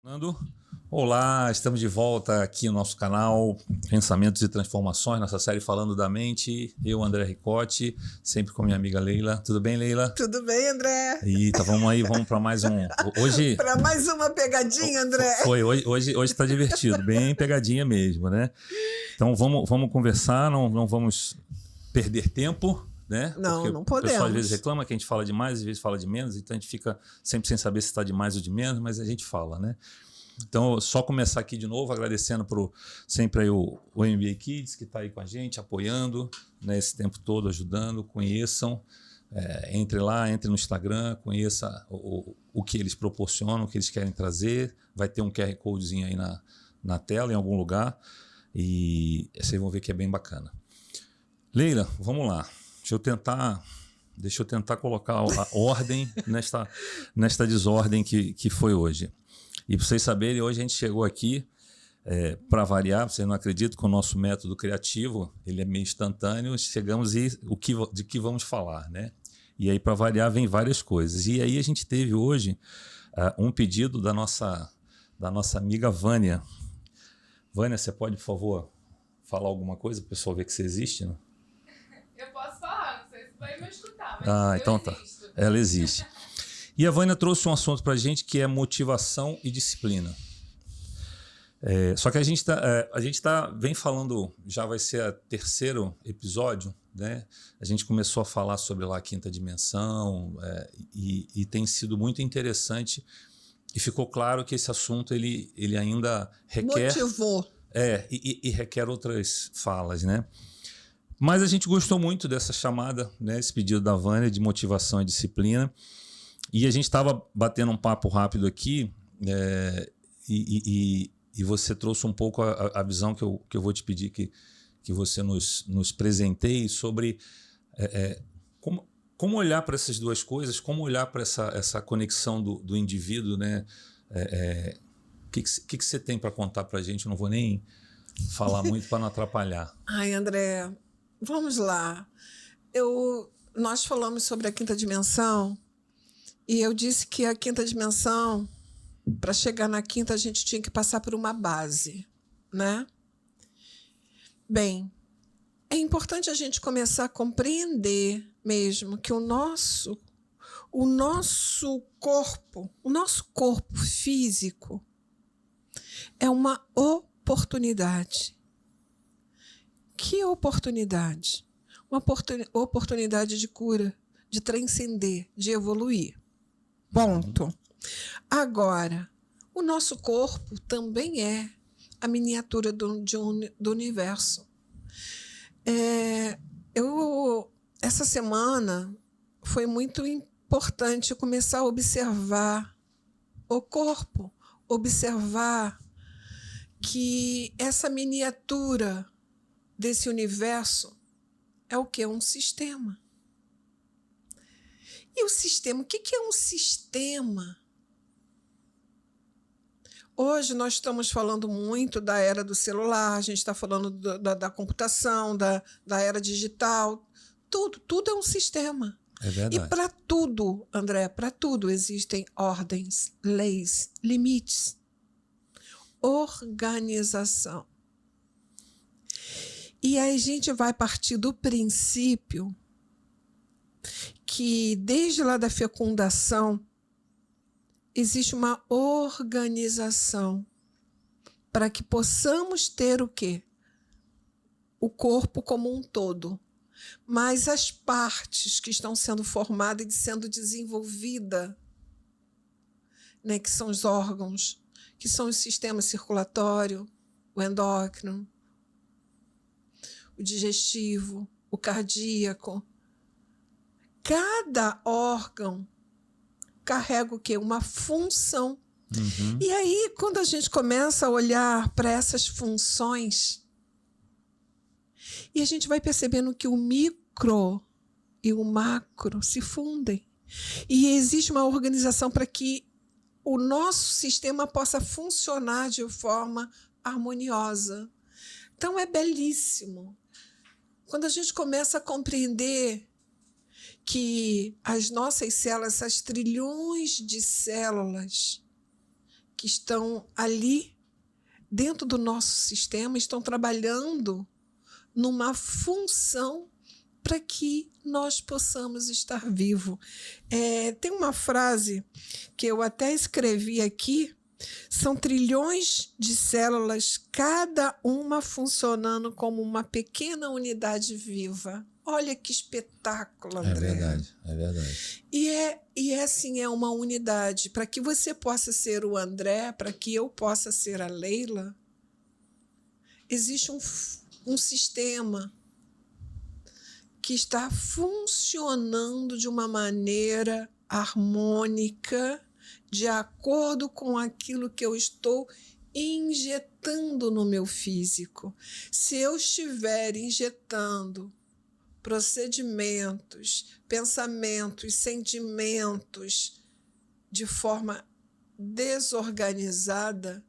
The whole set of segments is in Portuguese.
Fernando. Olá, estamos de volta aqui no nosso canal Pensamentos e Transformações, nossa série Falando da Mente. Eu, André Ricotti, sempre com minha amiga Leila. Tudo bem, Leila? Tudo bem, André? Eita, vamos aí, vamos para mais um. Hoje. Para mais uma pegadinha, André. Hoje está divertido, bem pegadinha mesmo, né? Então vamos conversar, não vamos perder tempo, né? Não, porque não o pessoal às podemos. vezes reclama que a gente fala demais, às vezes fala de menos, então a gente fica sempre sem saber se está de mais ou de menos, mas a gente fala, né? Então, só começar aqui de novo, agradecendo sempre aí o MBA Kids, que está aí com a gente, apoiando, né, esse tempo todo, ajudando. Conheçam, entre lá, entre no Instagram, conheça o que eles proporcionam, o que eles querem trazer. Vai ter um QR Codezinho aí na tela, em algum lugar, e vocês vão ver que é bem bacana. Leila, vamos lá. Deixa eu tentar colocar a ordem nesta desordem que foi hoje. E para vocês saberem, hoje a gente chegou aqui, para variar, vocês não acreditam que o nosso método criativo ele é meio instantâneo, chegamos e de que vamos falar, né? E aí, para variar, vem várias coisas. E aí a gente teve hoje um pedido da nossa amiga Vânia. Vânia, você pode, por favor, falar alguma coisa para o pessoal ver que você existe, né? Eu posso falar, não sei se vai me escutar, mas então tá. Existo. Ela existe. E a Vânia trouxe um assunto para a gente que é motivação e disciplina. Só que a gente vem falando, já vai ser o terceiro episódio, né? A gente começou a falar sobre lá a quinta dimensão e tem sido muito interessante e ficou claro que esse assunto ele ainda requer... Motivou. E requer outras falas, né? Mas a gente gostou muito dessa chamada, né? Esse pedido da Vânia de motivação e disciplina. E a gente estava batendo um papo rápido aqui e você trouxe um pouco a visão que eu vou te pedir que você nos presenteie sobre como olhar para essas duas coisas, como olhar para essa conexão do indivíduo, né? O que você tem para contar para a gente? Eu não vou nem falar muito para não atrapalhar. Ai, André, vamos lá. Nós falamos sobre a quinta dimensão e eu disse que a quinta dimensão, para chegar na quinta, a gente tinha que passar por uma base, né? Bem, é importante a gente começar a compreender mesmo que o nosso corpo físico é uma oportunidade. Que oportunidade? Uma oportunidade de cura, de transcender, de evoluir. Ponto. Agora, o nosso corpo também é a miniatura do universo. Essa semana foi muito importante começar a observar o corpo, observar que essa miniatura desse universo é o quê? Um sistema. E o sistema, o que é um sistema? Hoje nós estamos falando muito da era do celular, a gente está falando da computação, da era digital. Tudo é um sistema. É verdade. E para tudo, André, para tudo existem ordens, leis, limites, organização. E aí a gente vai partir do princípio que desde lá da fecundação existe uma organização para que possamos ter o quê? O corpo como um todo. Mas as partes que estão sendo formadas e sendo desenvolvidas, né, que são os órgãos, que são o sistema circulatório, o endócrino, o digestivo, o cardíaco. Cada órgão carrega o quê? Uma função. Uhum. E aí, quando a gente começa a olhar para essas funções, e a gente vai percebendo que o micro e o macro se fundem. E existe uma organização para que o nosso sistema possa funcionar de forma harmoniosa. Então, é belíssimo. Quando a gente começa a compreender que as nossas células, essas trilhões de células que estão ali dentro do nosso sistema, estão trabalhando numa função para que nós possamos estar vivos. Tem uma frase que eu até escrevi aqui: são trilhões de células, cada uma funcionando como uma pequena unidade viva. Olha que espetáculo, André. É verdade. E assim, é uma unidade. Para que você possa ser o André, para que eu possa ser a Leila, existe um sistema que está funcionando de uma maneira harmônica, de acordo com aquilo que eu estou injetando no meu físico. Se eu estiver injetando procedimentos, pensamentos, sentimentos de forma desorganizada,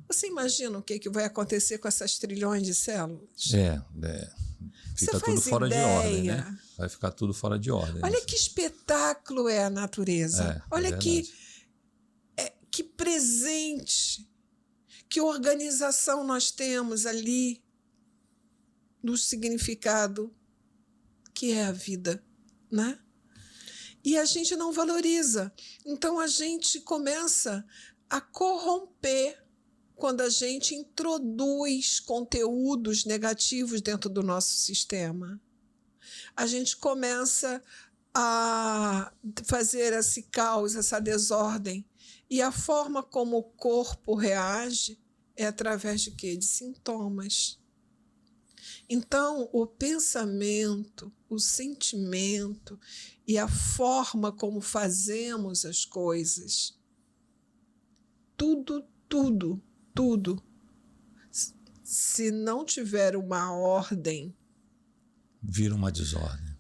você imagina o que vai acontecer com essas trilhões de células? Fica tudo fora de ordem, né? Vai ficar tudo fora de ordem. Olha que espetáculo é a natureza. Olha que presente, que organização nós temos ali do significado que é a vida, né? E a gente não valoriza. Então a gente começa a corromper quando a gente introduz conteúdos negativos dentro do nosso sistema. A gente começa a fazer esse caos, essa desordem. E a forma como o corpo reage é através de quê? De sintomas. Então, o pensamento, o sentimento e a forma como fazemos as coisas, tudo, se não tiver uma ordem, vira uma desordem.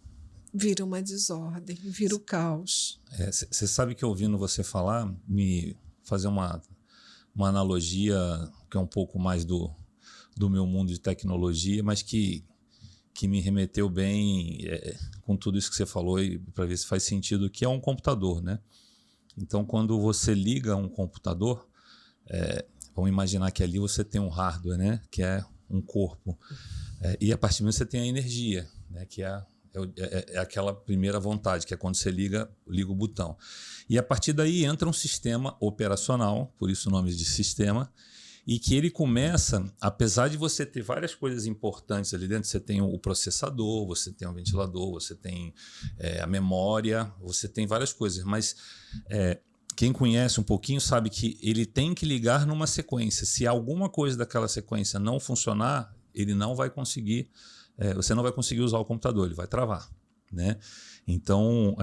Vira o caos. Você sabe que ouvindo você falar, me fazer uma analogia que é um pouco mais do meu mundo de tecnologia, mas que me remeteu bem com tudo isso que você falou, para ver se faz sentido, que é um computador, né? Então, quando você liga um computador, vamos imaginar que ali você tem um hardware, né? Que é um corpo. E a partir disso você tem a energia, né? Que é aquela primeira vontade, que é quando você liga o botão. E a partir daí entra um sistema operacional, por isso o nome de sistema, e que ele começa, apesar de você ter várias coisas importantes ali dentro, você tem o processador, você tem o ventilador, você tem a memória, você tem várias coisas, mas quem conhece um pouquinho sabe que ele tem que ligar numa sequência. Se alguma coisa daquela sequência não funcionar, ele não vai conseguir, você não vai conseguir usar o computador, ele vai travar, né? Então,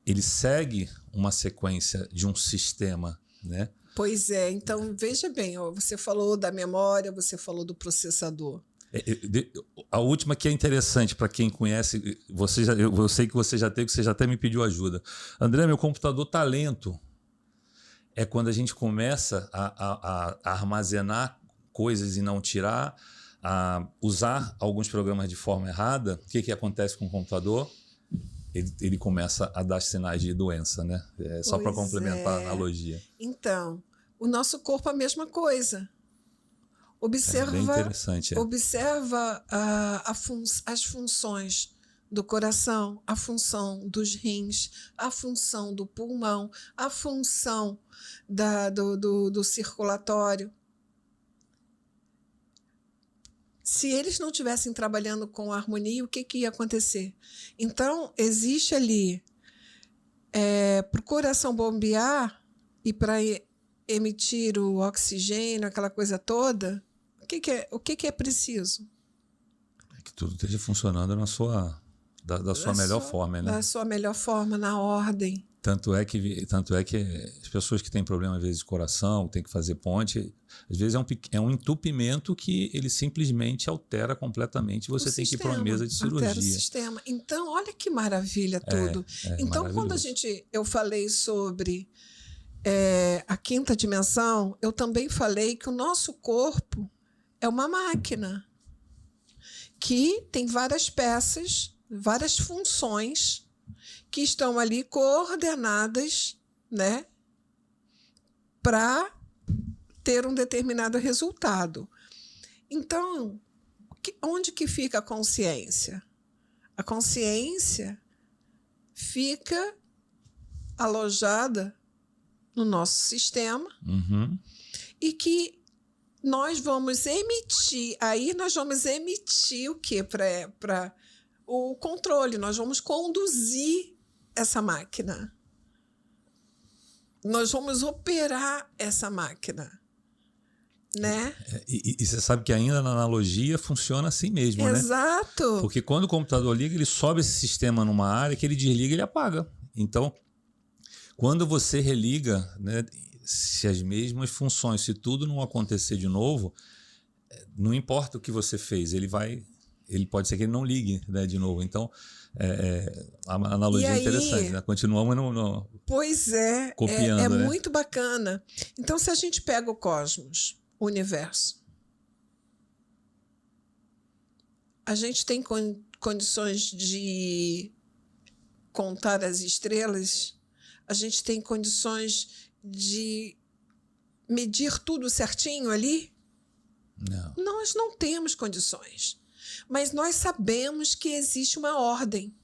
ele segue uma sequência de um sistema, né? Pois é, então veja bem, você falou da memória, você falou do processador. A última que é interessante para quem conhece, eu sei que você já teve, que você já até me pediu ajuda. André, meu computador está lento. É quando a gente começa a armazenar coisas e não tirar, a usar alguns programas de forma errada. O que acontece com o computador? Ele começa a dar sinais de doença, né? Só para complementar a analogia. Então, o nosso corpo é a mesma coisa. Observa, bem interessante. Observa as funções do coração, a função dos rins, a função do pulmão, a função do circulatório. Se eles não estivessem trabalhando com harmonia, o que ia acontecer? Então, existe ali, para o coração bombear e para emitir o oxigênio, aquela coisa toda, o que é preciso? Que tudo esteja funcionando da sua melhor forma, né? Da sua melhor forma, na ordem. Tanto é que as pessoas que têm problema, às vezes, de coração, têm que fazer ponte, às vezes é um entupimento que ele simplesmente altera completamente. Você tem que ir para uma mesa de cirurgia. Altera o sistema. Então, olha que maravilha tudo. Então, quando eu falei sobre a quinta dimensão, eu também falei que o nosso corpo é uma máquina que tem várias peças, várias funções que estão ali coordenadas, né, para ter um determinado resultado. Então, onde que fica a consciência? A consciência fica alojada no nosso sistema e que nós vamos emitir, aí nós vamos emitir o quê? Para o controle, nós vamos conduzir essa máquina. Nós vamos operar essa máquina, né? E você sabe que ainda na analogia funciona assim mesmo, né? Exato. Porque quando o computador liga, ele sobe esse sistema numa área, que ele desliga, ele apaga. Então, quando você religa, né, se as mesmas funções, se tudo não acontecer de novo, não importa o que você fez, ele pode ser que ele não ligue, né, de novo. Então, a analogia é interessante, né? Continuamos Pois é, copiando, né? muito bacana. Então, se a gente pega o cosmos, o universo, a gente tem condições de contar as estrelas, a gente tem condições de medir tudo certinho ali? Não. Nós não temos condições. Mas nós sabemos que existe uma ordem,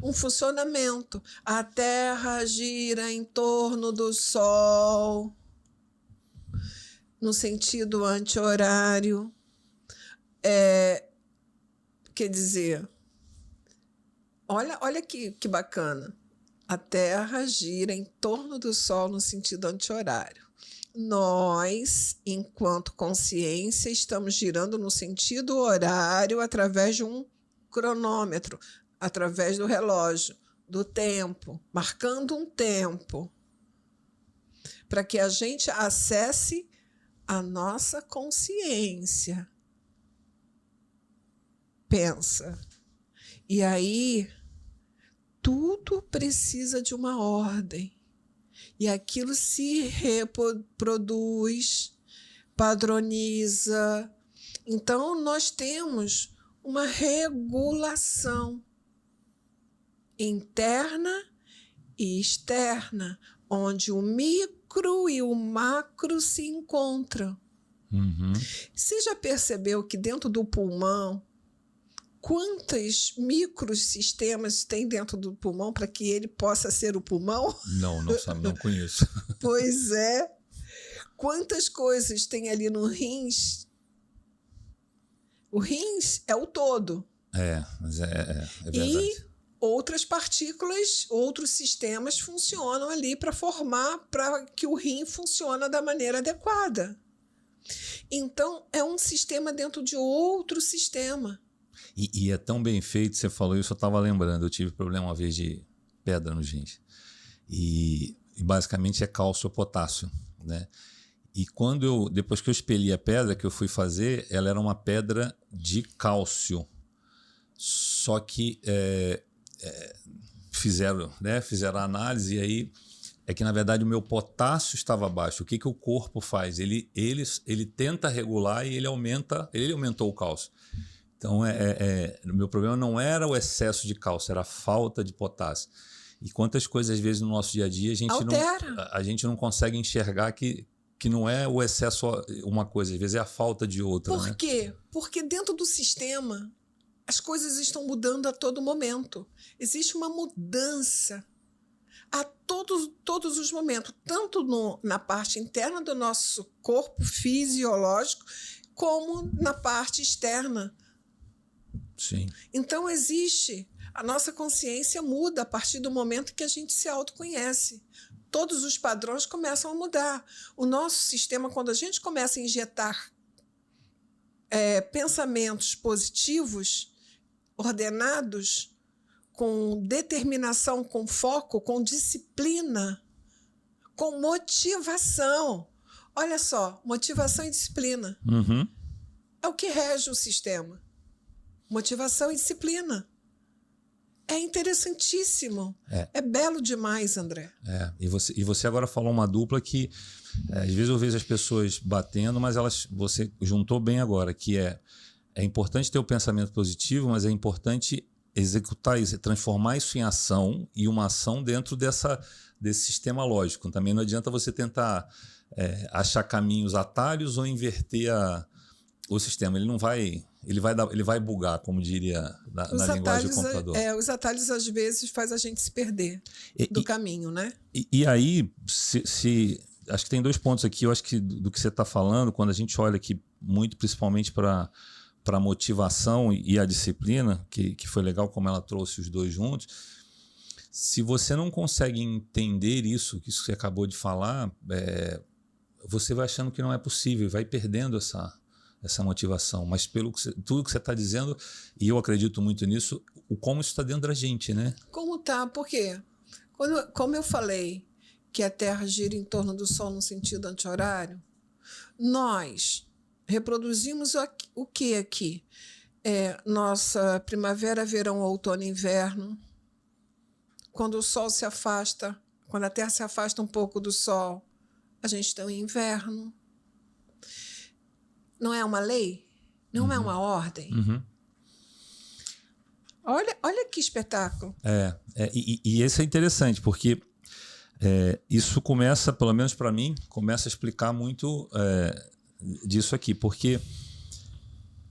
um funcionamento. A Terra gira em torno do Sol, no sentido anti-horário. Quer dizer, olha que bacana. A Terra gira em torno do Sol no sentido anti-horário. Nós, enquanto consciência, estamos girando no sentido horário através de um cronômetro, através do relógio, do tempo, marcando um tempo, para que a gente acesse a nossa consciência. Pensa. E aí, tudo precisa de uma ordem. E aquilo se reproduz, padroniza. Então, nós temos uma regulação interna e externa, onde o micro e o macro se encontram. Você já percebeu que dentro do pulmão, quantos microsistemas tem dentro do pulmão para que ele possa ser o pulmão? Não conheço. Pois é. Quantas coisas tem ali no rins? O rins é o todo. Mas é verdade. E outras partículas, outros sistemas funcionam ali para que o rim funcione da maneira adequada. Então, é um sistema dentro de outro sistema. E é tão bem feito, você falou isso, eu estava lembrando, eu tive problema uma vez de pedra nos rins. E basicamente é cálcio ou potássio, né? E depois que eu expeli a pedra que eu fui fazer, ela era uma pedra de cálcio. Só que fizeram a análise e aí é que, na verdade, o meu potássio estava baixo. O que o corpo faz? Ele tenta regular e ele aumentou o cálcio. Então, o meu problema não era o excesso de cálcio, era a falta de potássio. E quantas coisas, às vezes, no nosso dia a dia, a gente não consegue enxergar que não é o excesso uma coisa, às vezes é a falta de outra. Por quê? Porque dentro do sistema, as coisas estão mudando a todo momento. Existe uma mudança a todos os momentos, tanto na parte interna do nosso corpo fisiológico, como na parte externa. Sim. Então, a nossa consciência muda a partir do momento que a gente se autoconhece. Todos os padrões começam a mudar. O nosso sistema, quando a gente começa a injetar pensamentos positivos, ordenados, com determinação, com foco, com disciplina, com motivação. Olha só, motivação e disciplina. É o que rege o sistema. Motivação e disciplina. É interessantíssimo. É belo demais, André. E você agora falou uma dupla que às vezes eu vejo as pessoas batendo, mas você juntou bem agora, que é importante ter o pensamento positivo, mas é importante executar isso, transformar isso em ação e uma ação dentro desse sistema lógico. Também não adianta você tentar achar caminhos, atalhos ou inverter o sistema. Ele não vai... Ele vai bugar, como diria na linguagem do computador. Os atalhos, às vezes, faz a gente se perder do caminho, né? E aí, acho que tem 2 pontos aqui. Eu acho que do que você está falando, quando a gente olha aqui muito, principalmente para a motivação e a disciplina, que foi legal como ela trouxe os 2 juntos. Se você não consegue entender isso que você acabou de falar, você vai achando que não é possível, vai perdendo essa motivação. Mas tudo que você está dizendo, e eu acredito muito nisso, como isso está dentro da gente, né? Como tá? Por quê? Como eu falei que a Terra gira em torno do Sol no sentido anti-horário, nós reproduzimos o que aqui? Nossa primavera, verão, outono e inverno. Quando o Sol se afasta, quando a Terra se afasta um pouco do Sol, a gente tem o inverno. Não é uma lei? Não é uma ordem? Uhum. Olha que espetáculo. E esse é interessante, porque isso começa, pelo menos para mim, começa a explicar muito disso aqui. Porque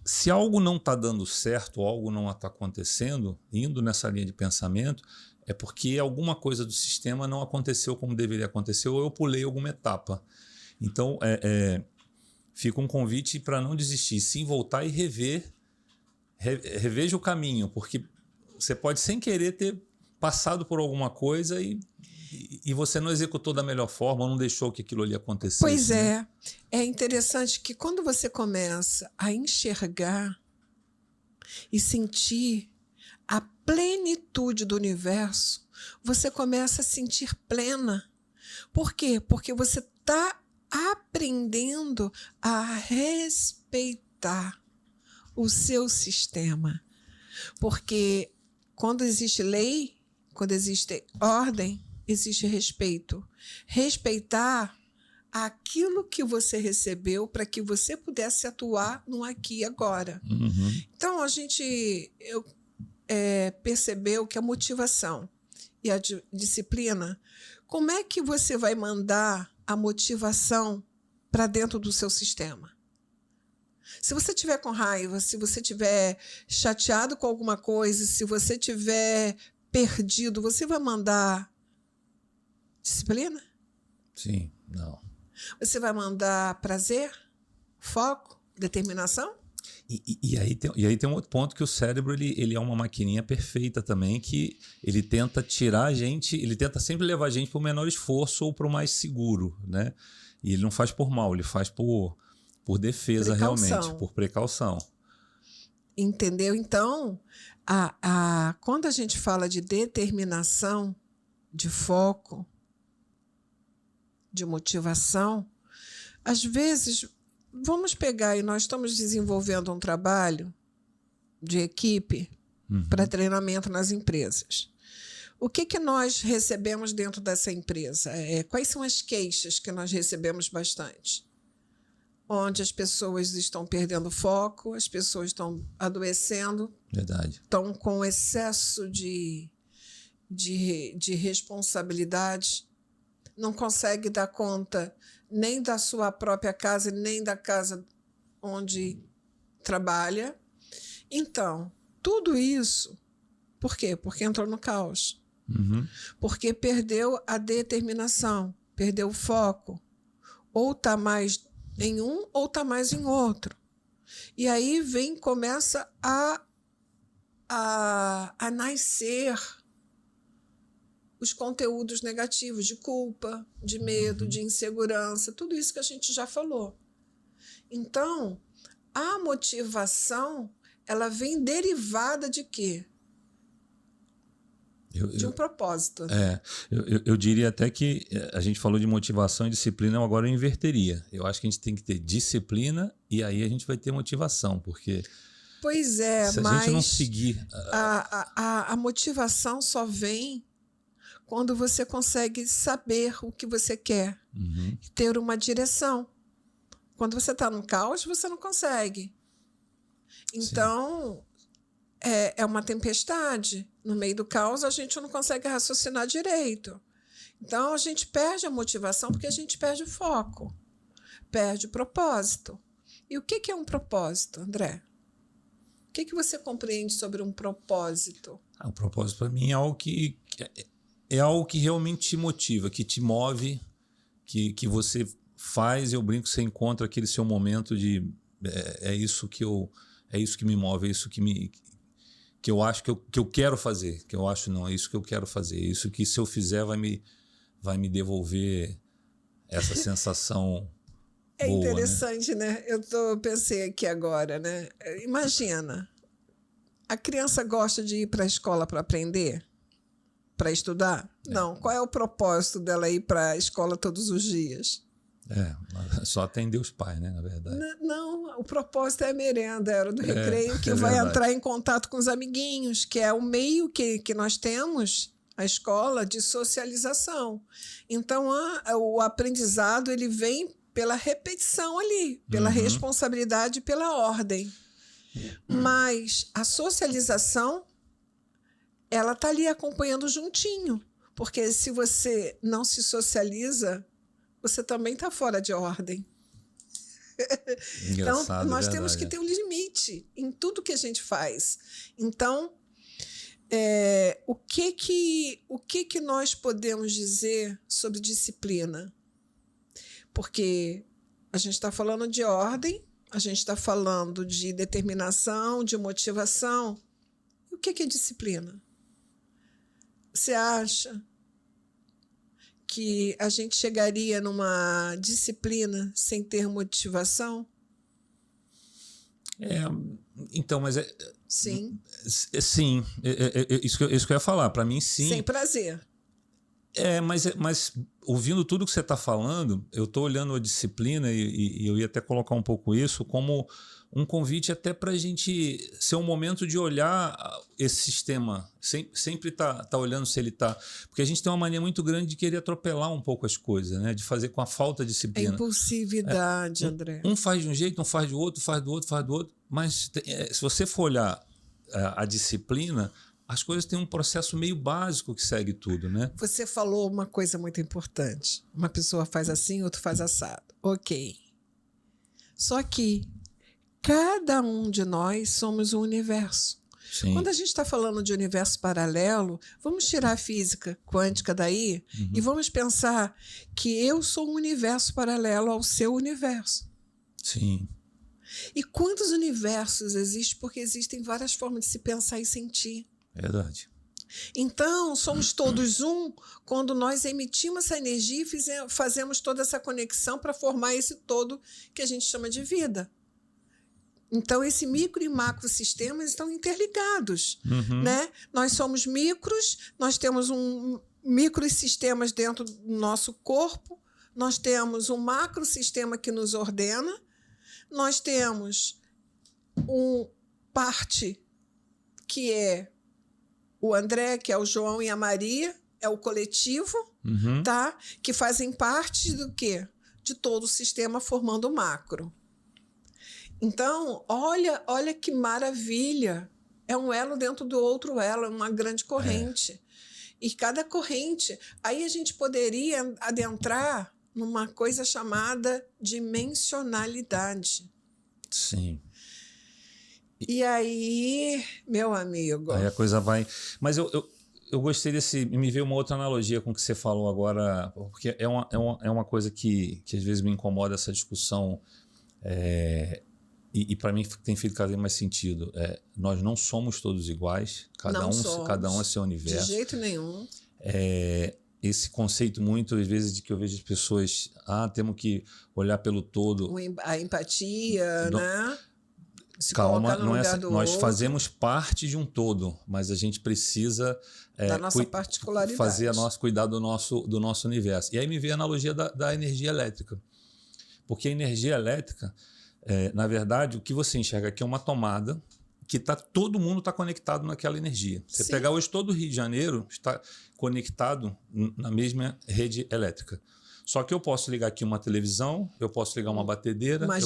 se algo não está dando certo, algo não está acontecendo, indo nessa linha de pensamento, é porque alguma coisa do sistema não aconteceu como deveria acontecer, ou eu pulei alguma etapa. Então, fica um convite para não desistir, sim voltar e reveja o caminho, porque você pode sem querer ter passado por alguma coisa e você não executou da melhor forma, ou não deixou que aquilo ali acontecesse. Pois é. Né? É interessante que quando você começa a enxergar e sentir a plenitude do universo, você começa a sentir plena. Por quê? Porque você está aprendendo a respeitar o seu sistema. Porque quando existe lei, quando existe ordem, existe respeito. Respeitar aquilo que você recebeu para que você pudesse atuar no aqui e agora. Uhum. Então, a gente percebeu que a motivação e a disciplina, como é que você vai mandar a motivação para dentro do seu sistema? Se você estiver com raiva, se você estiver chateado com alguma coisa, se você estiver perdido, você vai mandar disciplina? Sim, não. Você vai mandar prazer, foco, determinação? E aí tem um outro ponto, que o cérebro ele é uma maquininha perfeita também, que ele tenta tirar a gente, ele tenta sempre levar a gente para o menor esforço ou para o mais seguro, né? E ele não faz por mal, ele faz por defesa, realmente, por precaução. Entendeu? Então, quando a gente fala de determinação, de foco, de motivação, às vezes, vamos pegar, e nós estamos desenvolvendo um trabalho de equipe para treinamento nas empresas. O que nós recebemos dentro dessa empresa? Quais são as queixas que nós recebemos bastante? Onde as pessoas estão perdendo foco, as pessoas estão adoecendo, Verdade. Estão com excesso de responsabilidade, não consegue dar conta nem da sua própria casa, nem da casa onde trabalha. Então, tudo isso, por quê? Porque entrou no caos. Uhum. Porque perdeu a determinação, perdeu o foco. Ou está mais em um, ou está mais em outro. E aí começa a nascer os conteúdos negativos de culpa, de medo, de insegurança, tudo isso que a gente já falou. Então, a motivação, ela vem derivada de quê? De um propósito. Eu diria até que a gente falou de motivação e disciplina, agora eu inverteria. Eu acho que a gente tem que ter disciplina e aí a gente vai ter motivação, porque pois é, se a mas gente não seguir... A motivação só vem quando você consegue saber o que você quer, ter uma direção. Quando você está no caos, você não consegue. Então, é uma tempestade. No meio do caos, a gente não consegue raciocinar direito. Então, a gente perde a motivação porque a gente perde o foco, perde o propósito. E o que é um propósito, André? O que você compreende sobre um propósito? O propósito, para mim, é algo que realmente te motiva, que te move, que você faz, eu brinco, você encontra aquele seu momento de é isso que me move, é isso que eu acho que eu quero fazer, que eu acho não, é isso que eu quero fazer, é isso que se eu fizer vai me devolver essa sensação É boa, interessante, né? Pensei aqui agora, né? Imagina, a criança gosta de ir para a escola para aprender, para estudar? Não. Qual é o propósito dela ir para a escola todos os dias? Só atender os pais, né, na verdade. Não, o propósito é a merenda, a hora do recreio, que vai verdade. entrar em contato com os amiguinhos, que é o meio que nós temos, a escola, de socialização. Então, o aprendizado ele vem pela repetição ali, pela responsabilidade e pela ordem. Mas a socialização, ela está ali acompanhando juntinho, porque se você não se socializa, você também está fora de ordem. Então, nós temos que ter um limite em tudo que a gente faz. Então, o que nós podemos dizer sobre disciplina? Porque a gente está falando de ordem, a gente está falando de determinação, de motivação. E o que é disciplina? Você acha que a gente chegaria numa disciplina sem ter motivação? Então, mas Sim. Sim, isso que eu ia falar. Para mim, sim. Sem prazer. Mas ouvindo tudo que você está falando, eu estou olhando a disciplina e eu ia até colocar um pouco isso como um convite até para a gente ser um momento de olhar esse sistema, sempre tá olhando se ele está... Porque a gente tem uma mania muito grande de querer atropelar um pouco as coisas, né? De fazer com a falta de disciplina. É impulsividade, André. Um faz de um jeito, um faz de outro, faz do outro, faz do outro. Mas se você for olhar a disciplina, as coisas têm um processo meio básico que segue tudo, né? Você falou uma coisa muito importante. Uma pessoa faz assim, outro faz assado. Ok. Só que cada um de nós somos um universo. Sim. Quando a gente está falando de universo paralelo, vamos tirar a física quântica daí e vamos pensar que eu sou um universo paralelo ao seu universo. Sim. E quantos universos existem? Porque existem várias formas de se pensar e sentir. Verdade. Então, somos todos um quando nós emitimos essa energia e fazemos toda essa conexão para formar esse todo que a gente chama de vida. Então, esse micro e macro sistemas estão interligados. Né? Nós somos micros, nós temos microsistemas dentro do nosso corpo, nós temos um macrosistema que nos ordena, nós temos parte que é o André, que é o João e a Maria, é o coletivo, tá? Que fazem parte do quê? De todo o sistema formando o macro. Então, olha que maravilha. É um elo dentro do outro elo, é uma grande corrente. E cada corrente... Aí a gente poderia adentrar numa coisa chamada dimensionalidade. Sim. E aí, meu amigo... Aí a coisa vai... Mas eu gostei desse... Me veio uma outra analogia com o que você falou agora, porque é uma coisa que às vezes me incomoda essa discussão, e para mim tem feito cada vez mais sentido. Nós não somos todos iguais, cada um é seu universo. De jeito nenhum. Esse conceito muitas vezes de que eu vejo as pessoas... temos que olhar pelo todo. A empatia, né? Calma, não é essa. Nós fazemos parte de um todo, mas a gente precisa da nossa particularidade, fazer cuidar do nosso universo. E aí me veio a analogia da energia elétrica. Porque a energia elétrica, na verdade, o que você enxerga aqui é uma tomada que todo mundo está conectado naquela energia. Você pegar hoje todo o Rio de Janeiro está conectado na mesma rede elétrica. Só que eu posso ligar aqui uma televisão, eu posso ligar uma batedeira, uma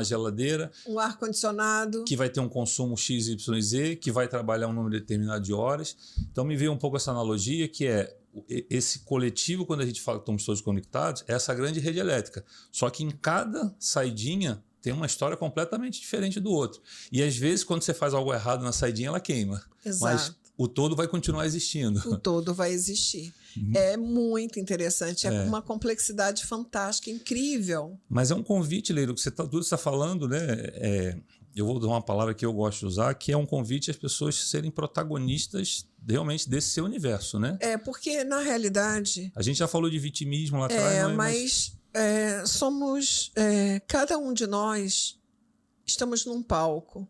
geladeira, um ar-condicionado, que vai ter um consumo XYZ, que vai trabalhar um número determinado de horas. Então me veio um pouco essa analogia, que esse coletivo, quando a gente fala que estamos todos conectados, é essa grande rede elétrica. Só que em cada saidinha tem uma história completamente diferente do outro. E às vezes, quando você faz algo errado na saidinha, ela queima. Exato. Mas o todo vai continuar existindo. O todo vai existir. É muito interessante, é uma complexidade fantástica, incrível. Mas é um convite, Leila, que tudo está falando, né? Eu vou usar uma palavra que eu gosto de usar, que é um convite às pessoas serem protagonistas realmente desse seu universo, né? Porque, na realidade... A gente já falou de vitimismo lá atrás, mas somos... cada um de nós estamos num palco.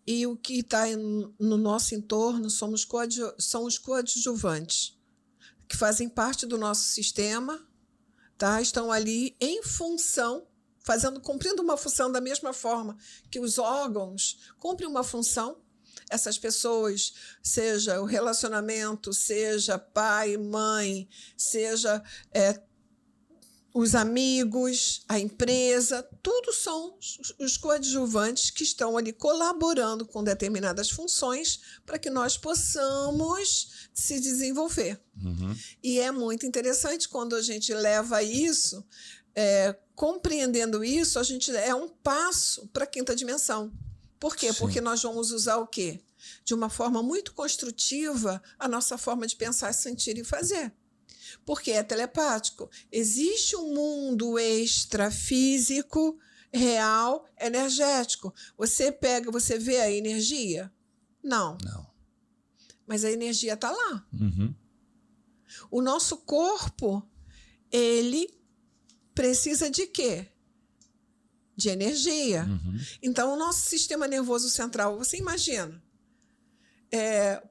E o que está no nosso entorno são os coadjuvantes, que fazem parte do nosso sistema, tá? Estão ali em função, cumprindo uma função da mesma forma que os órgãos cumprem uma função. Essas pessoas, seja o relacionamento, seja pai, mãe, seja os amigos, a empresa, tudo são os coadjuvantes que estão ali colaborando com determinadas funções para que nós possamos se desenvolver. Uhum. E é muito interessante quando a gente leva isso, compreendendo isso, a gente é um passo para a quinta dimensão. Por quê? Sim. Porque nós vamos usar o quê? De uma forma muito construtiva a nossa forma de pensar, sentir e fazer. Porque é telepático. Existe um mundo extrafísico, real, energético. Você vê a energia? Não. Mas a energia está lá. Uhum. O nosso corpo, ele precisa de quê? De energia. Uhum. Então, o nosso sistema nervoso central, você imagina,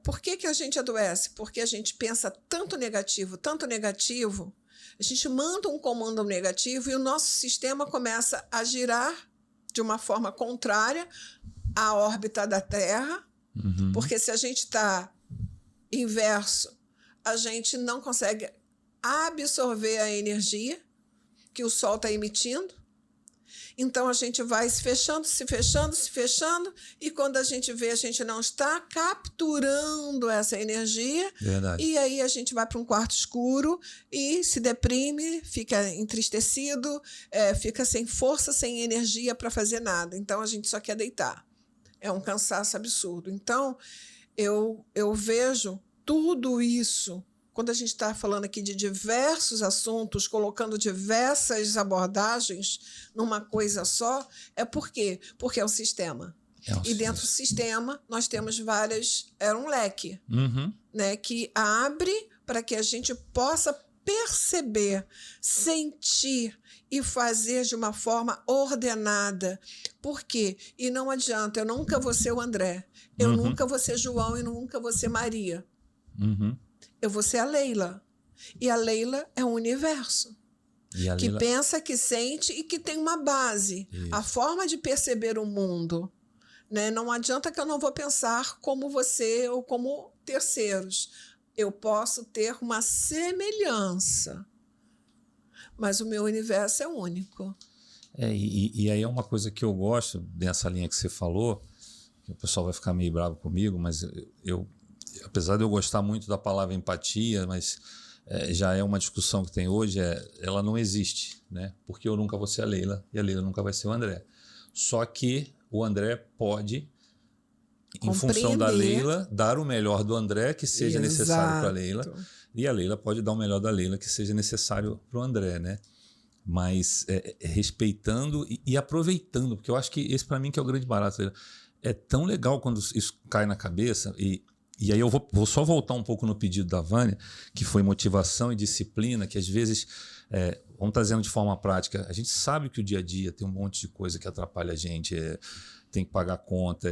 por que a gente adoece? Porque a gente pensa tanto negativo, a gente manda um comando negativo e o nosso sistema começa a girar de uma forma contrária à órbita da Terra, Uhum. porque se a gente está inverso, a gente não consegue absorver a energia que o Sol está emitindo. Então, a gente vai se fechando, e quando a gente vê, a gente não está capturando essa energia. Verdade. E aí a gente vai para um quarto escuro e se deprime, fica entristecido, fica sem força, sem energia para fazer nada. Então, a gente só quer deitar. É um cansaço absurdo. Então, eu vejo tudo isso. Quando a gente está falando aqui de diversos assuntos, colocando diversas abordagens numa coisa só, por quê? Porque é o sistema. E dentro do sistema, nós temos várias... um leque, Uhum. né, que abre para que a gente possa perceber, sentir e fazer de uma forma ordenada. Por quê? E não adianta, eu nunca vou ser o André, eu nunca vou ser João e nunca vou ser Maria. Uhum. Eu vou ser a Leila. E a Leila é um universo. Que pensa, que sente e que tem uma base. Isso. A forma de perceber o mundo. Né? Não adianta que eu não vou pensar como você ou como terceiros. Eu posso ter uma semelhança. Mas o meu universo é único. E aí é uma coisa que eu gosto dessa linha que você falou, que o pessoal vai ficar meio bravo comigo, mas apesar de eu gostar muito da palavra empatia, mas já é uma discussão que tem hoje, ela não existe, né? Porque eu nunca vou ser a Leila e a Leila nunca vai ser o André. Só que o André pode, em função da Leila, dar o melhor do André que seja necessário para a Leila, e a Leila pode dar o melhor da Leila que seja necessário para o André, né? Mas respeitando e aproveitando, porque eu acho que esse para mim que é o grande barato, Leila. É tão legal quando isso cai na cabeça e aí eu vou só voltar um pouco no pedido da Vânia, que foi motivação e disciplina, que às vezes, vamos trazendo de forma prática, a gente sabe que o dia a dia tem um monte de coisa que atrapalha a gente, tem que pagar conta,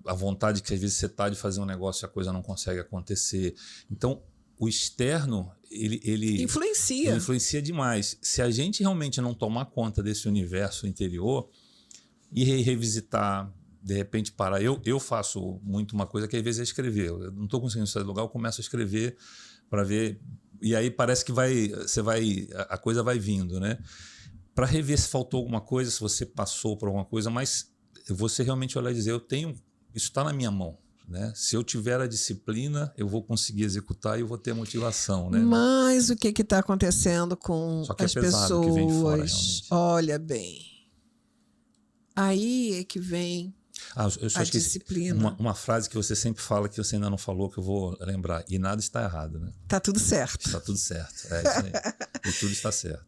a vontade que às vezes você está de fazer um negócio e a coisa não consegue acontecer. Então, o externo, ele influencia demais. Se a gente realmente não tomar conta desse universo interior e revisitar, de repente parar. Eu faço muito uma coisa que às vezes é escrever. Eu não estou conseguindo sair do lugar, eu começo a escrever para ver. E aí parece que a coisa vai vindo, né? Para rever se faltou alguma coisa, se você passou por alguma coisa, mas você realmente olhar e dizer, isso está na minha mão. né? Se eu tiver a disciplina, eu vou conseguir executar e eu vou ter motivação, né? Mas o que está acontecendo com Só que as é pesado o que vem de fora, pessoas? realmente. Olha bem. Aí é que vem Eu só a esqueci disciplina. uma frase que você sempre fala que você ainda não falou, que eu vou lembrar. E nada está errado, né? Tá tudo certo. Está tudo certo. É isso aí. E tudo está certo.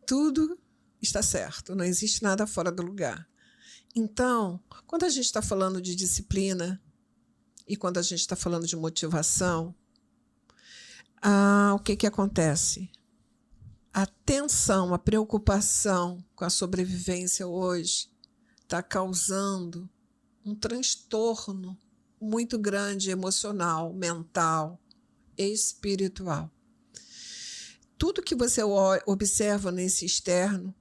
Tudo está certo. Não existe nada fora do lugar. Então, quando a gente está falando de disciplina e quando a gente está falando de motivação, o que acontece? A tensão, a preocupação com a sobrevivência hoje está causando um transtorno muito grande emocional, mental, espiritual. Tudo que você observa nesse externo,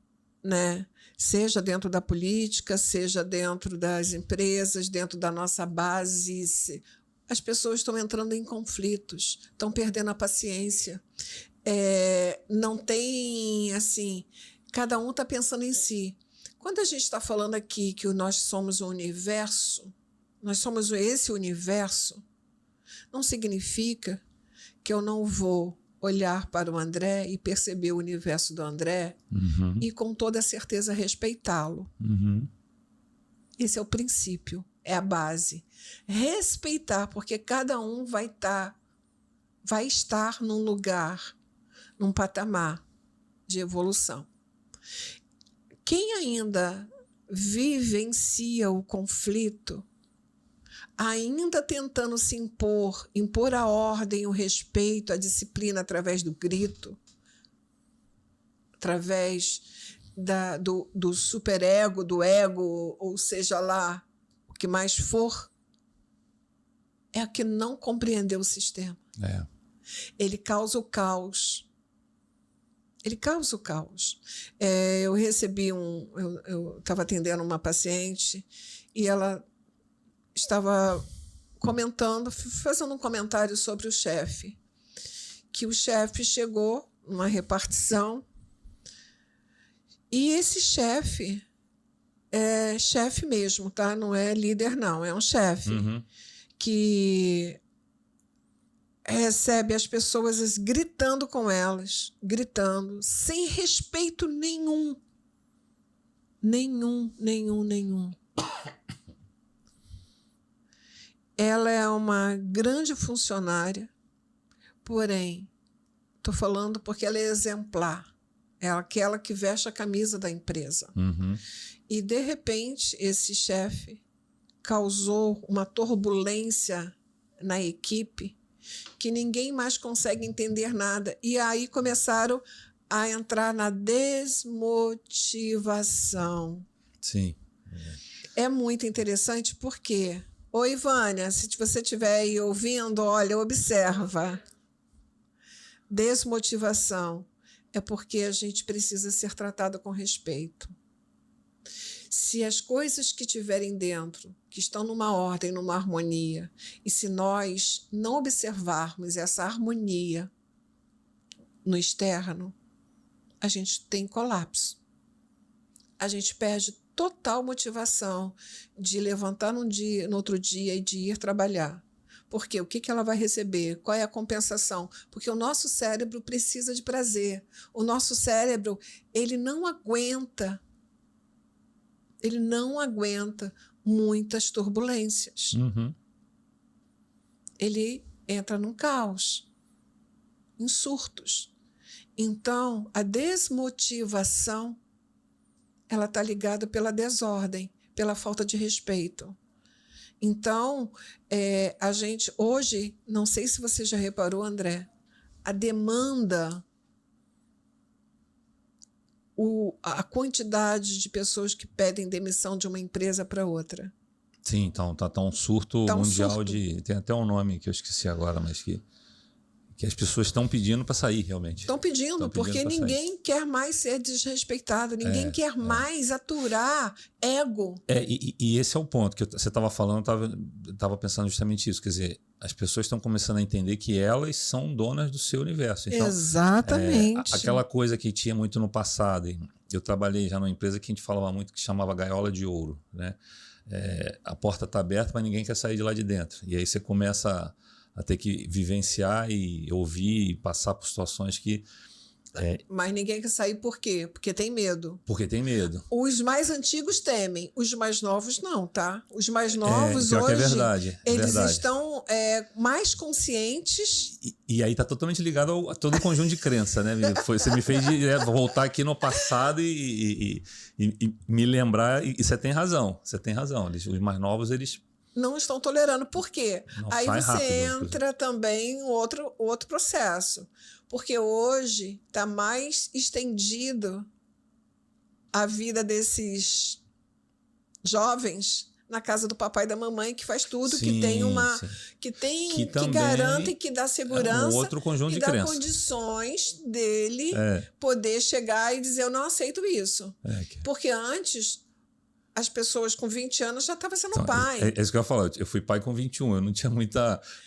né? Seja dentro da política, seja dentro das empresas, dentro da nossa base, as pessoas estão entrando em conflitos, estão perdendo a paciência. Não tem, assim, cada um está pensando em si. Quando a gente está falando aqui que nós somos o universo, nós somos esse universo, não significa que eu não vou olhar para o André e perceber o universo do André e com toda certeza respeitá-lo. Esse é o princípio, é a base. Respeitar, porque cada um vai estar num lugar, num patamar de evolução. Quem ainda vivencia o conflito, ainda tentando se impor a ordem, o respeito, a disciplina através do grito, através do superego, do ego, ou seja lá, o que mais for, é a que não compreendeu o sistema. Ele causa o caos. Ele causa o caos. Eu recebi eu estava atendendo uma paciente e ela estava comentando, fazendo um comentário sobre o chefe, que o chefe chegou numa repartição e esse chefe é chefe mesmo, tá? Não é líder, não, é um chefe que recebe as pessoas gritando com elas, gritando, sem respeito nenhum. Nenhum. Ela é uma grande funcionária, porém, estou falando porque ela é exemplar. É aquela que veste a camisa da empresa. E, de repente, esse chefe causou uma turbulência na equipe que ninguém mais consegue entender nada. E aí começaram a entrar na desmotivação. Sim. É muito interessante porque... Oi, Vânia, se você estiver aí ouvindo, olha, observa. Desmotivação é porque a gente precisa ser tratado com respeito. Se as coisas que tiverem dentro, que estão numa ordem, numa harmonia, e se nós não observarmos essa harmonia no externo, a gente tem colapso. A gente perde total motivação de levantar no outro dia e de ir trabalhar. Porque o que ela vai receber? Qual é a compensação? Porque o nosso cérebro precisa de prazer. O nosso cérebro, ele não aguenta muitas turbulências. Ele entra num caos, em surtos. Então, a desmotivação ela está ligada pela desordem, pela falta de respeito. Então, a gente hoje, não sei se você já reparou, André, a demanda, a quantidade de pessoas que pedem demissão de uma empresa para outra. Sim, então tá um surto mundial tem até um nome que eu esqueci agora, mas que as pessoas estão pedindo para sair, realmente. Estão pedindo porque ninguém quer mais ser desrespeitado, ninguém quer mais aturar ego. E esse é o ponto que você estava falando, eu estava pensando justamente isso. Quer dizer, as pessoas estão começando a entender que elas são donas do seu universo. Então, exatamente. Aquela coisa que tinha muito no passado. Eu trabalhei já numa empresa que a gente falava muito que chamava gaiola de ouro, né? a porta está aberta, mas ninguém quer sair de lá de dentro. E aí você começa a ter que vivenciar e ouvir e passar por situações que... Mas ninguém quer sair por quê? Porque tem medo. Porque tem medo. Os mais antigos temem, os mais novos não, tá? Os mais novos pior que hoje, é verdade, eles verdade. estão mais conscientes. E aí está totalmente ligado a todo o conjunto de crença, né? Você me fez voltar aqui no passado e me lembrar, e você tem razão, os mais novos, eles... Não estão tolerando. Por quê? Não, Aí sai você rápido, entra também em outro processo. Porque hoje está mais estendido a vida desses jovens na casa do papai e da mamãe, que faz tudo, Sim, que tem uma... sim. Que também garante, que dá segurança, outro conjunto e de dá crença. condições dele É. poder chegar e dizer, eu não aceito isso. É. Porque antes... As pessoas com 20 anos já estavam sendo Então, pai. É isso que eu ia falar. Eu fui pai com 21. Eu não tinha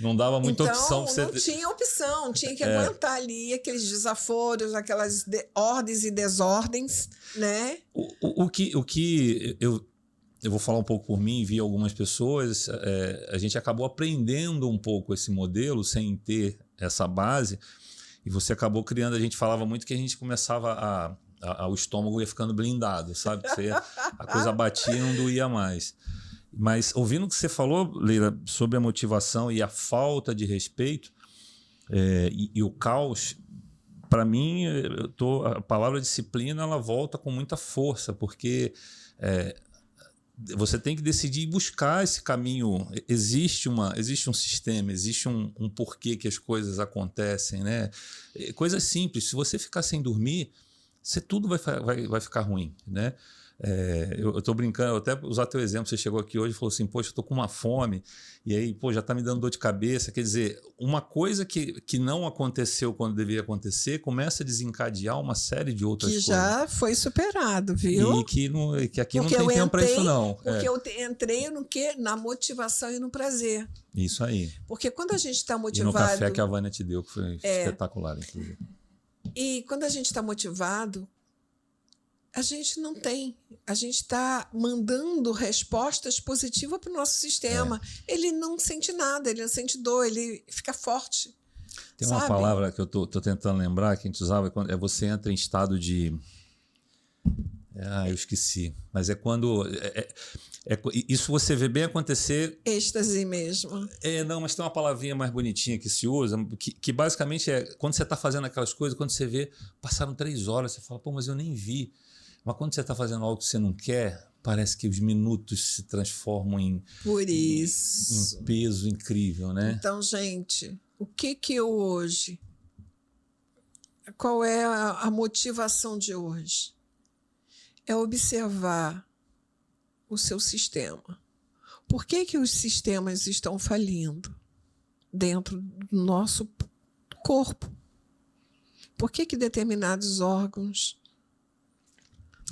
não dava muita opção para você. Não tinha opção. Tinha que aguentar ali aqueles desaforos, aquelas ordens e desordens, né? O que eu vou falar um pouco por mim, vi algumas pessoas, a gente acabou aprendendo um pouco esse modelo sem ter essa base, e você acabou criando, a gente falava muito que a gente começava o estômago ia ficando blindado, sabe? A coisa batia e não doía mais. Mas ouvindo o que você falou, Leila, sobre a motivação e a falta de respeito e o caos, para mim, a palavra disciplina ela volta com muita força, porque você tem que decidir buscar esse caminho. Existe um sistema, existe um porquê que as coisas acontecem, né? Coisas simples. Se você ficar sem dormir, tudo vai ficar ruim, né? Eu estou brincando, até usar teu exemplo, você chegou aqui hoje e falou assim, poxa, eu estou com uma fome, e aí, pô, já está me dando dor de cabeça. Quer dizer, uma coisa que não aconteceu quando deveria acontecer, começa a desencadear uma série de outras coisas. Que já foi superado, viu? E que aqui porque não tem tempo para isso, não. Porque eu entrei no quê? Na motivação e no prazer. Isso aí. Porque quando a gente está motivado... E no café que a Vânia te deu, que foi espetacular, inclusive. E quando a gente está motivado, a gente não tem. A gente está mandando respostas positivas para o nosso sistema. Ele não sente nada, ele não sente dor, ele fica forte. Tem uma palavra que eu tô tentando lembrar, que a gente usava, é você entra em estado de... eu esqueci. Mas é quando... isso você vê bem acontecer... Êxtase mesmo. Não, mas tem uma palavrinha mais bonitinha que se usa, que basicamente é quando você está fazendo aquelas coisas, quando você vê, passaram 3 horas, você fala, pô, mas eu nem vi. Mas quando você está fazendo algo que você não quer, parece que os minutos se transformam em peso incrível, né? Então, gente, o que eu hoje... Qual é a motivação de hoje? É observar o seu sistema. Por que os sistemas estão falindo dentro do nosso corpo? Por que determinados órgãos...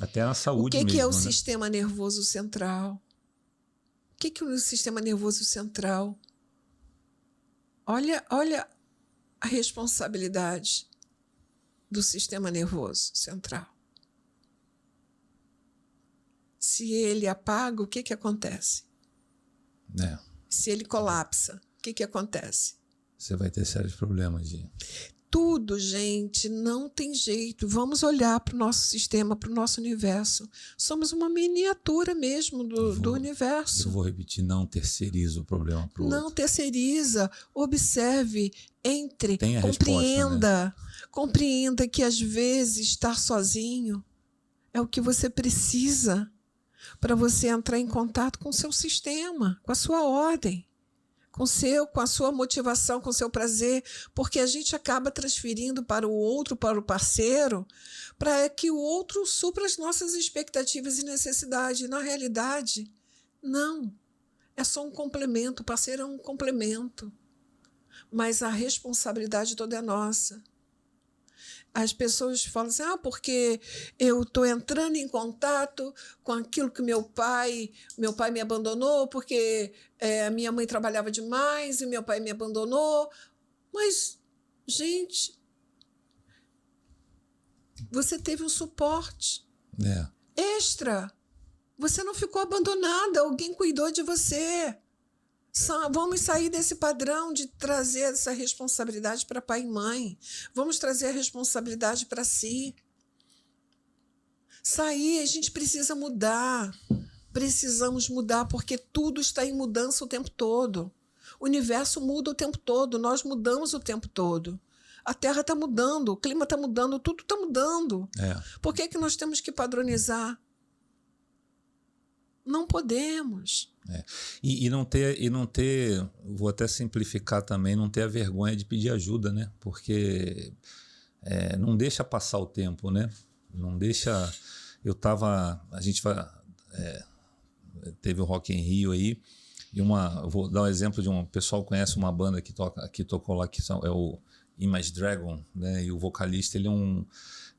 Até na saúde mesmo, O que é o né? sistema nervoso central? O que é o sistema nervoso central? Olha a responsabilidade do sistema nervoso central. Se ele apaga, o que acontece? Se ele colapsa, o que acontece? Você vai ter sérios problemas. Tudo, gente, não tem jeito. Vamos olhar para o nosso sistema, para o nosso universo. Somos uma miniatura mesmo do universo. Eu vou repetir, não terceiriza o problema para o outro. Não terceiriza. Observe, entre, Tem a compreenda. Resposta, né? Compreenda que, às vezes, estar sozinho é o que você precisa para você entrar em contato com o seu sistema, com a sua ordem. Com a sua motivação, com o seu prazer, porque a gente acaba transferindo para o outro, para o parceiro, para que o outro supra as nossas expectativas e necessidades. Na realidade, não. É só um complemento, o parceiro é um complemento. Mas a responsabilidade toda é nossa. As pessoas falam assim, porque eu estou entrando em contato com aquilo que meu pai me abandonou, porque a minha mãe trabalhava demais e meu pai me abandonou. Mas, gente, você teve um suporte extra Você não ficou abandonada, alguém cuidou de você. Vamos sair desse padrão de trazer essa responsabilidade para pai e mãe. Vamos trazer a responsabilidade para si. Sair, a gente precisa mudar. Precisamos mudar, porque tudo está em mudança o tempo todo. O universo muda o tempo todo, nós mudamos o tempo todo. A Terra está mudando, o clima está mudando, tudo está mudando. Por que nós temos que padronizar? Não podemos. E não ter, vou até simplificar também, não ter a vergonha de pedir ajuda, né? Porque não deixa passar o tempo, né? Não deixa... A gente teve o Rock in Rio aí, e eu vou dar um exemplo de um pessoal que conhece uma banda que tocou lá, que é o Image Dragon, né? E o vocalista, ele é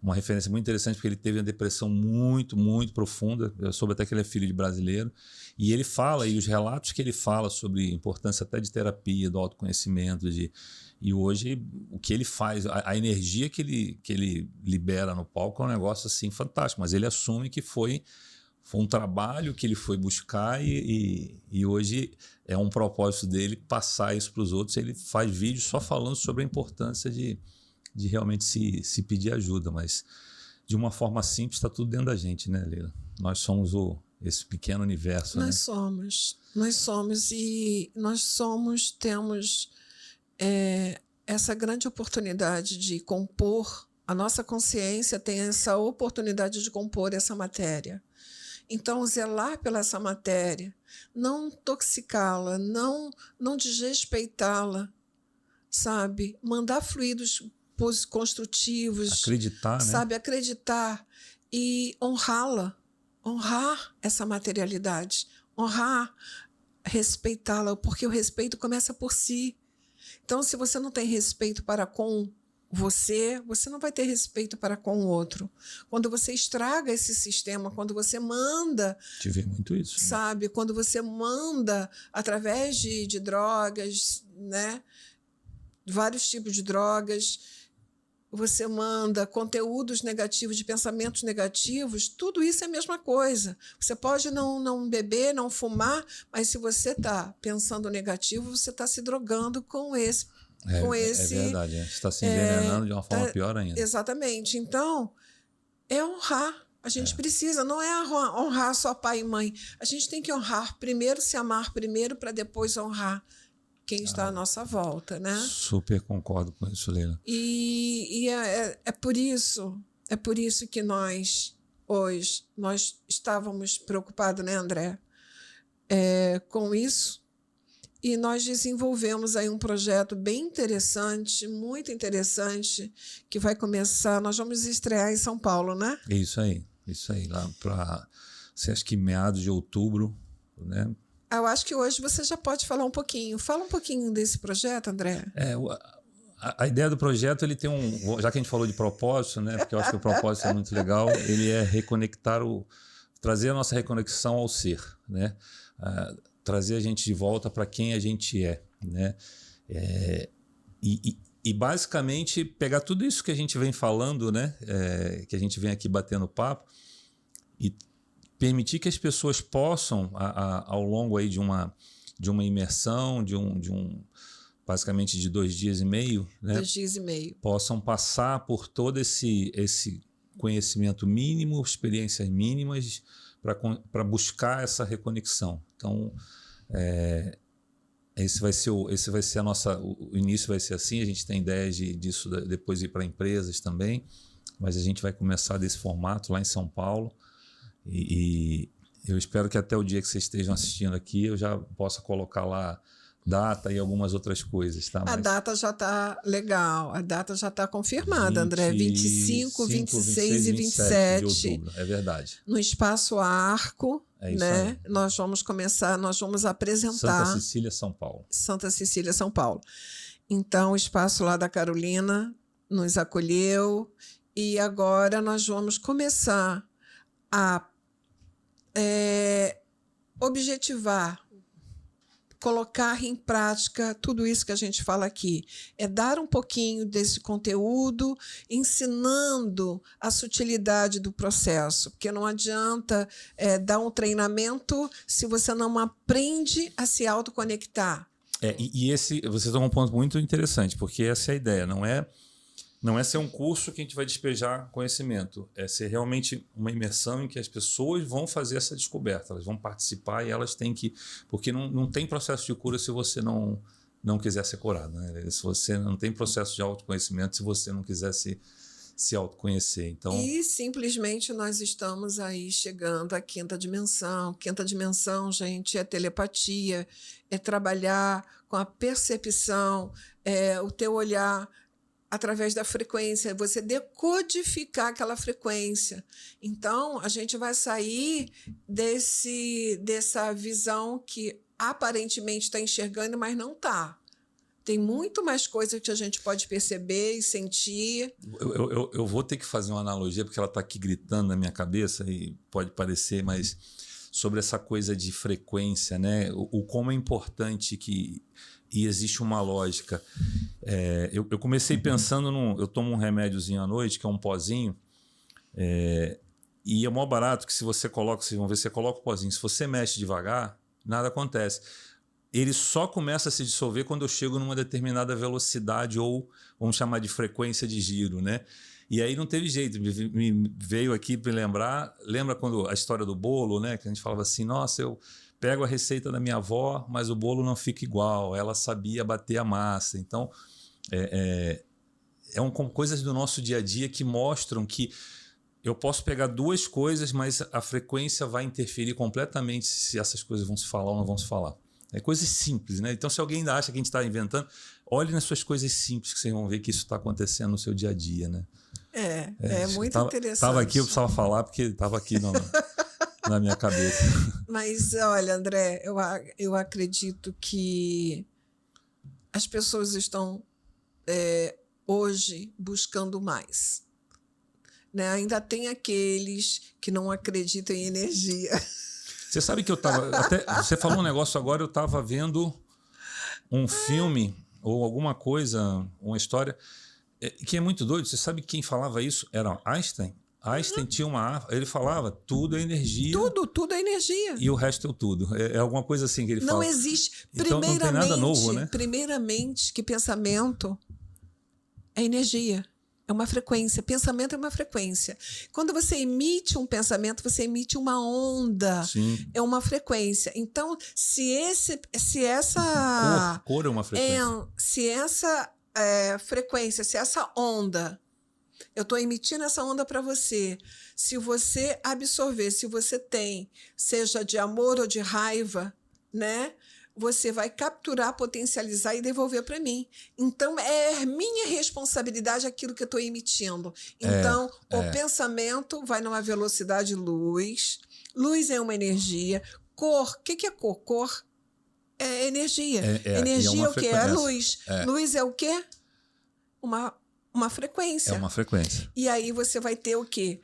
uma referência muito interessante, porque ele teve uma depressão muito, muito profunda. Eu soube até que ele é filho de brasileiro. E ele fala, e os relatos que ele fala sobre a importância até de terapia, do autoconhecimento, e hoje o que ele faz, a energia que ele libera no palco é um negócio assim fantástico, mas ele assume que foi um trabalho que ele foi buscar e hoje é um propósito dele passar isso para os outros. Ele faz vídeos só falando sobre a importância de realmente se pedir ajuda, mas de uma forma simples está tudo dentro da gente, né, Leila? Nós somos esse pequeno universo, Nós né? somos e temos essa grande oportunidade de compor, a nossa consciência tem essa oportunidade de compor essa matéria. Então, zelar pela essa matéria, não intoxicá-la, não desrespeitá-la, sabe? Mandar fluidos construtivos. Acreditar, sabe? né? Acreditar e honrá-la, honrar essa materialidade, honrar, respeitá-la, porque o respeito começa por si. Então, se você não tem respeito para com você não vai ter respeito para com o outro. Quando você estraga esse sistema, quando você manda... Tive muito isso. Sabe? Né? Quando você manda através de drogas, né? Vários tipos de drogas, você manda conteúdos negativos, de pensamentos negativos, tudo isso é a mesma coisa. Você pode não beber, não fumar, mas se você está pensando negativo, você está se drogando com esse... É verdade, você está se envenenando de uma forma pior ainda. Exatamente. Então, é honrar. A gente precisa, não é honrar só pai e mãe. A gente tem que honrar primeiro, se amar primeiro, para depois honrar quem está à nossa volta, né? Super concordo com isso, Leila. E é por isso que nós estávamos preocupados, né, André? Com isso. E nós desenvolvemos aí um projeto bem interessante, muito interessante, que vai começar, nós vamos estrear em São Paulo, né? Isso aí, lá para, acho que meados de outubro, né? Eu acho que hoje você já pode falar um pouquinho. Fala um pouquinho desse projeto, André. A ideia do projeto, ele tem já que a gente falou de propósito, né? Porque eu acho que o propósito é muito legal, ele é trazer a nossa reconexão ao ser, né? Trazer a gente de volta para quem a gente é, né? E basicamente pegar tudo isso que a gente vem falando, né? Que a gente vem aqui batendo papo e permitir que as pessoas possam, ao longo aí de uma imersão, basicamente de 2 dias e meio, né? 2 dias e meio. Possam passar por todo esse conhecimento mínimo, experiências mínimas, para buscar essa reconexão. Então, esse vai ser a nossa... O início vai ser assim, a gente tem ideias disso depois ir para empresas também, mas a gente vai começar desse formato lá em São Paulo e eu espero que até o dia que vocês estejam assistindo aqui eu já possa colocar lá data e algumas outras coisas. Tá? A data já está legal, a data já está confirmada, André. 25, 26 e 27 de outubro, é verdade. No Espaço Arco, né? Aí. Nós vamos apresentar... Santa Cecília, São Paulo. Santa Cecília, São Paulo. Então, o espaço lá da Carolina nos acolheu e agora nós vamos começar a objetivar colocar em prática tudo isso que a gente fala aqui. É dar um pouquinho desse conteúdo, ensinando a sutilidade do processo, porque não adianta dar um treinamento se você não aprende a se autoconectar. Esse, você tocou um ponto muito interessante, porque essa é a ideia, não é ser um curso que a gente vai despejar conhecimento, é ser realmente uma imersão em que as pessoas vão fazer essa descoberta, elas vão participar e elas têm que... Porque não tem processo de cura se você não quiser ser curado, né? Se você não tem processo de autoconhecimento se você não quiser se autoconhecer. Então... E simplesmente nós estamos aí chegando à quinta dimensão. Quinta dimensão, gente, é telepatia, é trabalhar com a percepção, o teu olhar através da frequência, você decodificar aquela frequência. Então, a gente vai sair dessa visão que aparentemente está enxergando, mas não está. Tem muito mais coisa que a gente pode perceber e sentir. Eu vou ter que fazer uma analogia, porque ela está aqui gritando na minha cabeça e pode parecer, mas sobre essa coisa de frequência, né? O como é importante e existe uma lógica. Eu comecei pensando eu tomo um remédiozinho à noite, que é um pozinho, e é mó barato que se você coloca, vocês vão ver, você coloca o pozinho, se você mexe devagar, nada acontece. Ele só começa a se dissolver quando eu chego numa determinada velocidade ou, vamos chamar de frequência de giro, né? E aí não teve jeito, me veio aqui para lembrar, lembra quando a história do bolo, né? Que a gente falava assim, nossa, eu pego a receita da minha avó, mas o bolo não fica igual, ela sabia bater a massa. Então, coisas do nosso dia a dia que mostram que eu posso pegar duas coisas, mas a frequência vai interferir completamente se essas coisas vão se falar ou não vão se falar. É coisas simples, né? Então, se alguém ainda acha que a gente está inventando, olhe nas suas coisas simples que vocês vão ver que isso está acontecendo no seu dia a dia, né? É muito interessante. Estava aqui, eu precisava falar, porque estava aqui na minha cabeça. Mas, olha, André, eu acredito que as pessoas estão hoje buscando mais. Né? Ainda tem aqueles que não acreditam em energia. Você sabe que você falou um negócio agora, eu estava vendo um filme ou alguma coisa, uma história, que é muito doido. Você sabe quem falava isso? Era Einstein. Einstein tinha ele falava, tudo é energia. Tudo é energia. E o resto é o tudo. É alguma coisa assim que ele fala. Não existe. Então não tem nada novo, né? Primeiramente, que pensamento é energia. É uma frequência. Pensamento é uma frequência. Quando você emite um pensamento, você emite uma onda. Sim. É uma frequência. Então, se essa... Cor é uma frequência. Se essa frequência, se essa onda... Eu estou emitindo essa onda para você. Se você absorver, se você tem, seja de amor ou de raiva, né? Você vai capturar, potencializar e devolver para mim. Então, é minha responsabilidade aquilo que eu estou emitindo. Então, o pensamento vai numa velocidade luz. Luz é uma energia. Cor, o que é cor? Cor é energia. Energia é o quê? É luz. Luz é o quê? Uma frequência. É uma frequência. E aí você vai ter o quê?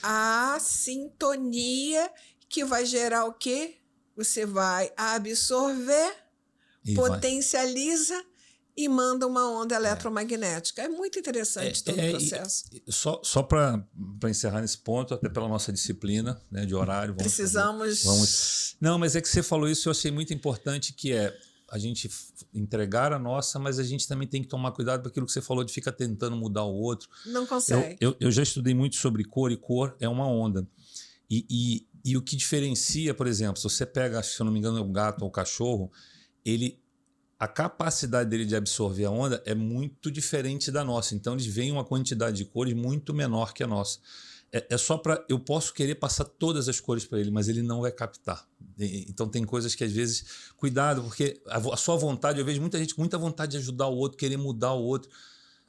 A sintonia que vai gerar o quê? Você vai absorver, potencializa e manda uma onda eletromagnética. É muito interessante todo o processo. Só para encerrar nesse ponto, até pela nossa disciplina, né, de horário. Precisamos... Não, mas é que você falou isso, eu achei muito importante, que é a gente entregar a nossa, mas a gente também tem que tomar cuidado com aquilo que você falou de ficar tentando mudar o outro. Não consegue. Eu já estudei muito sobre cor, e cor é uma onda. E o que diferencia, por exemplo, se você pega, se eu não me engano, o gato ou o cachorro, a capacidade dele de absorver a onda é muito diferente da nossa. Então, eles veem uma quantidade de cores muito menor que a nossa. Só para... Eu posso querer passar todas as cores para ele, mas ele não vai captar. Então, tem coisas que, às vezes... Cuidado, porque a sua vontade... Eu vejo muita gente com muita vontade de ajudar o outro, querer mudar o outro,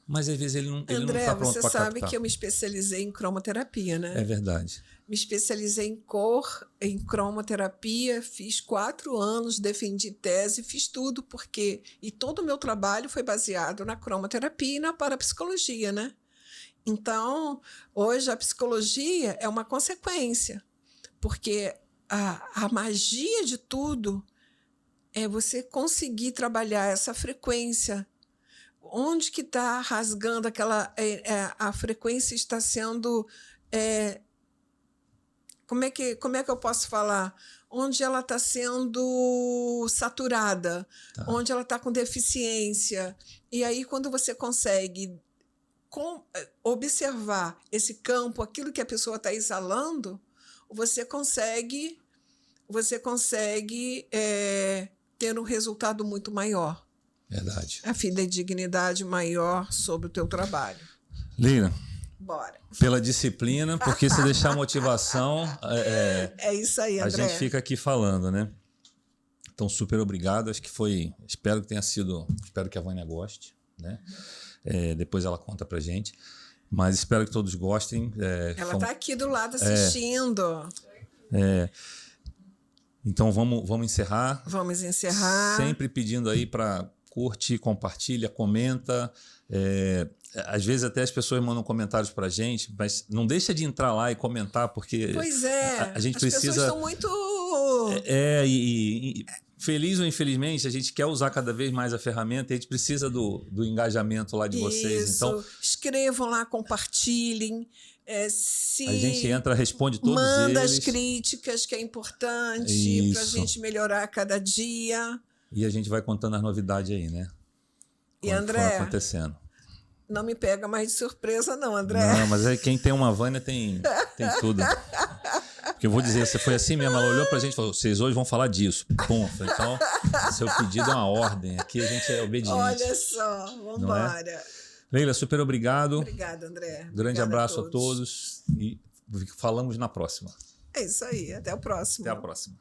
mas, às vezes, ele não está pronto para captar. André, você sabe que eu me especializei em cromoterapia, né? É verdade. Me especializei em cor, em cromoterapia, fiz 4 anos, defendi tese, fiz tudo, porque... E todo o meu trabalho foi baseado na cromoterapia e na parapsicologia, né? Então, hoje a psicologia é uma consequência, porque a magia de tudo é você conseguir trabalhar essa frequência. Onde que está rasgando aquela... a frequência está sendo... como é que eu posso falar? Onde ela está sendo saturada, onde ela está com deficiência. E aí, quando você consegue observar esse campo, aquilo que a pessoa está exalando, você consegue ter um resultado muito maior. Verdade. A fidedignidade maior sobre o teu trabalho. Leila, bora. Pela disciplina, porque se deixar a motivação... É isso aí, André. A gente fica aqui falando, né? Então, super obrigado. Acho que foi... Espero que tenha sido... Espero que a Vânia goste, né? Depois ela conta pra gente. Mas espero que todos gostem. Ela está aqui do lado assistindo. Então, vamos encerrar. Vamos encerrar. Sempre pedindo aí para curte, compartilha, comenta. Às vezes até as pessoas mandam comentários para a gente, mas não deixa de entrar lá e comentar, porque pois é, a gente precisa... As pessoas estão muito... Feliz ou infelizmente, a gente quer usar cada vez mais a ferramenta e a gente precisa do engajamento lá de vocês. Então, escrevam lá, compartilhem. A gente entra, responde todos manda eles. as críticas, que é importante para a gente melhorar a cada dia. E a gente vai contando as novidades aí, né? E André, acontecendo. Não me pega mais de surpresa não, André. Não, mas quem tem uma Vânia tem tudo. Porque eu vou dizer, você foi assim mesmo, ela olhou pra gente e falou, vocês hoje vão falar disso. Pum, então, seu pedido é uma ordem. Aqui a gente é obediente. Olha só, vamos embora. Leila, super obrigado. Obrigada, André. Grande abraço a todos e falamos na próxima. É isso aí, até o próximo. Até a próxima.